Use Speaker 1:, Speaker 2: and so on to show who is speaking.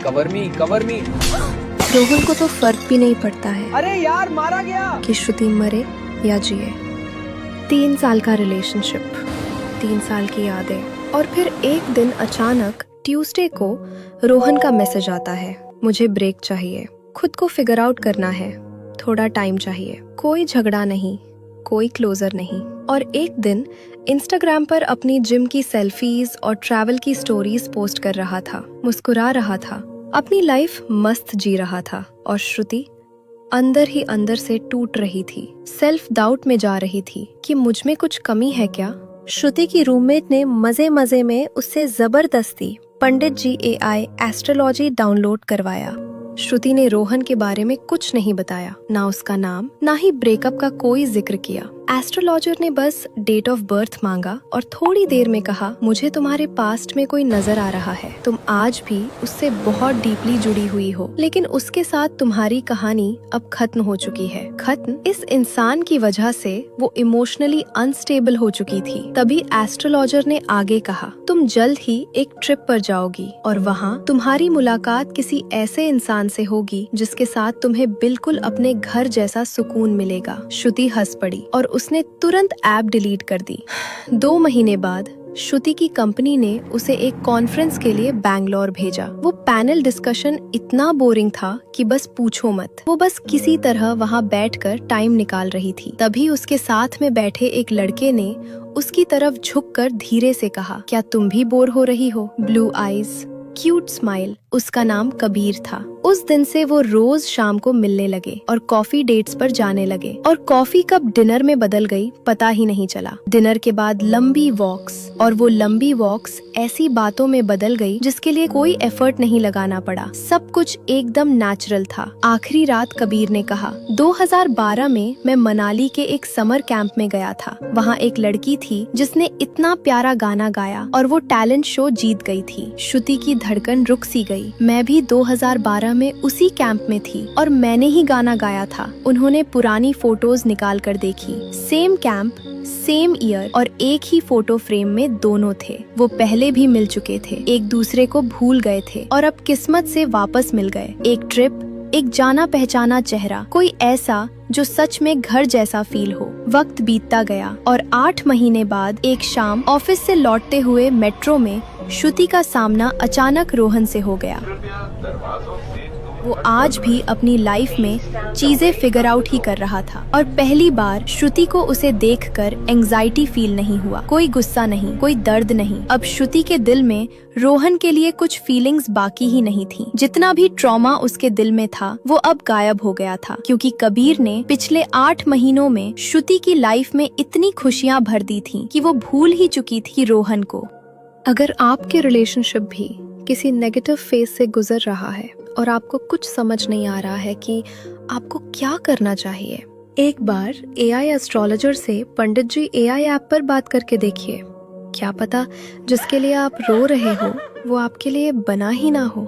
Speaker 1: Cover मी।
Speaker 2: रोहन को तो फर्क भी नहीं पड़ता है
Speaker 1: अरे यार मारा गया
Speaker 2: कि श्रुति मरे या जिए। 3 साल का रिलेशनशिप, 3 साल की यादें, और फिर एक दिन अचानक ट्यूसडे को रोहन का मैसेज आता है, मुझे ब्रेक चाहिए, खुद को फिगर आउट करना है, थोड़ा टाइम चाहिए। कोई झगड़ा नहीं, कोई क्लोजर नहीं। और एक दिन इंस्टाग्राम पर अपनी जिम की सेल्फीज और ट्रैवल की स्टोरीज पोस्ट कर रहा था, मुस्कुरा रहा था, अपनी लाइफ मस्त जी रहा था। और श्रुति अंदर ही अंदर से टूट रही थी, सेल्फ डाउट में जा रही थी कि मुझ में कुछ कमी है क्या। श्रुति की रूममेट ने मजे मजे में उससे जबरदस्ती पंडित जी एआई एस्ट्रोलॉजी डाउनलोड करवाया। श्रुति ने रोहन के बारे में कुछ नहीं बताया, ना उसका नाम, ना ही ब्रेकअप का कोई जिक्र किया। एस्ट्रोलॉजर ने बस डेट ऑफ बर्थ मांगा और थोड़ी देर में कहा, मुझे तुम्हारे पास्ट में कोई नजर आ रहा है, तुम आज भी उससे बहुत डीपली जुड़ी हुई हो, लेकिन उसके साथ तुम्हारी कहानी अब खत्म हो चुकी है। खत्म इस इंसान की वजह से वो इमोशनली अनस्टेबल हो चुकी थी। तभी एस्ट्रोलॉजर ने आगे कहा, तुम जल्द ही एक ट्रिप पर जाओगी और वहाँ तुम्हारी मुलाकात किसी ऐसे इंसान से होगी जिसके साथ तुम्हें बिल्कुल अपने घर जैसा सुकून मिलेगा। श्रुति हंस पड़ी और उसने तुरंत ऐप डिलीट कर दी। 2 महीने बाद श्रुति की कंपनी ने उसे एक कॉन्फ्रेंस के लिए बैंगलोर भेजा। वो पैनल डिस्कशन इतना बोरिंग था कि बस पूछो मत। वो बस किसी तरह वहाँ बैठकर टाइम निकाल रही थी। तभी उसके साथ में बैठे एक लड़के ने उसकी तरफ झुककर धीरे से कहा, क्या तुम भी बोर हो रही हो? Blue eyes, cute smile. उसका नाम कबीर था। उस दिन से वो रोज शाम को मिलने लगे और कॉफी डेट्स पर जाने लगे। और कॉफी कब डिनर में बदल गई पता ही नहीं चला। डिनर के बाद लंबी वॉक्स, और वो लंबी वॉक्स ऐसी बातों में बदल गई जिसके लिए कोई एफर्ट नहीं लगाना पड़ा। सब कुछ एकदम नेचुरल था। आखिरी रात कबीर ने कहा, 2012 में मैं मनाली के एक समर कैंप में गया था। वहाँ एक लड़की थी जिसने इतना प्यारा गाना गाया और वो टैलेंट शो जीत गई थी। श्रुति की धड़कन रुक सी गई। मैं भी 2012 में उसी कैंप में थी और मैंने ही गाना गाया था। उन्होंने पुरानी फोटोज निकाल कर देखी। सेम कैंप, सेम ईयर, और एक ही फोटो फ्रेम में दोनों थे। वो पहले भी मिल चुके थे, एक दूसरे को भूल गए थे और अब किस्मत से वापस मिल गए। एक ट्रिप, एक जाना पहचाना चेहरा, कोई ऐसा जो सच में घर जैसा फील हो। वक्त बीतता गया और 8 महीने बाद एक शाम ऑफिस से लौटते हुए मेट्रो में श्रुति का सामना अचानक रोहन से हो गया। वो आज भी अपनी लाइफ में चीजें फिगर आउट ही कर रहा था और पहली बार श्रुति को उसे देखकर एंजाइटी फील नहीं हुआ। कोई गुस्सा नहीं, कोई दर्द नहीं। अब श्रुति के दिल में रोहन के लिए कुछ फीलिंग्स बाकी ही नहीं थी। जितना भी ट्रॉमा उसके दिल में था वो अब गायब हो गया था, क्योंकि कबीर ने पिछले 8 महीनों में श्रुति की लाइफ में इतनी खुशियां भर दी थी कि वो भूल ही चुकी थी रोहन को। अगर आपके रिलेशनशिप भी किसी नेगेटिव फेज से गुजर रहा है और आपको कुछ समझ नहीं आ रहा है कि आपको क्या करना चाहिए, एक बार एआई एस्ट्रोलॉजर से पंडित जी एआई ऐप पर बात करके देखिए। क्या पता जिसके लिए आप रो रहे हो वो आपके लिए बना ही ना हो।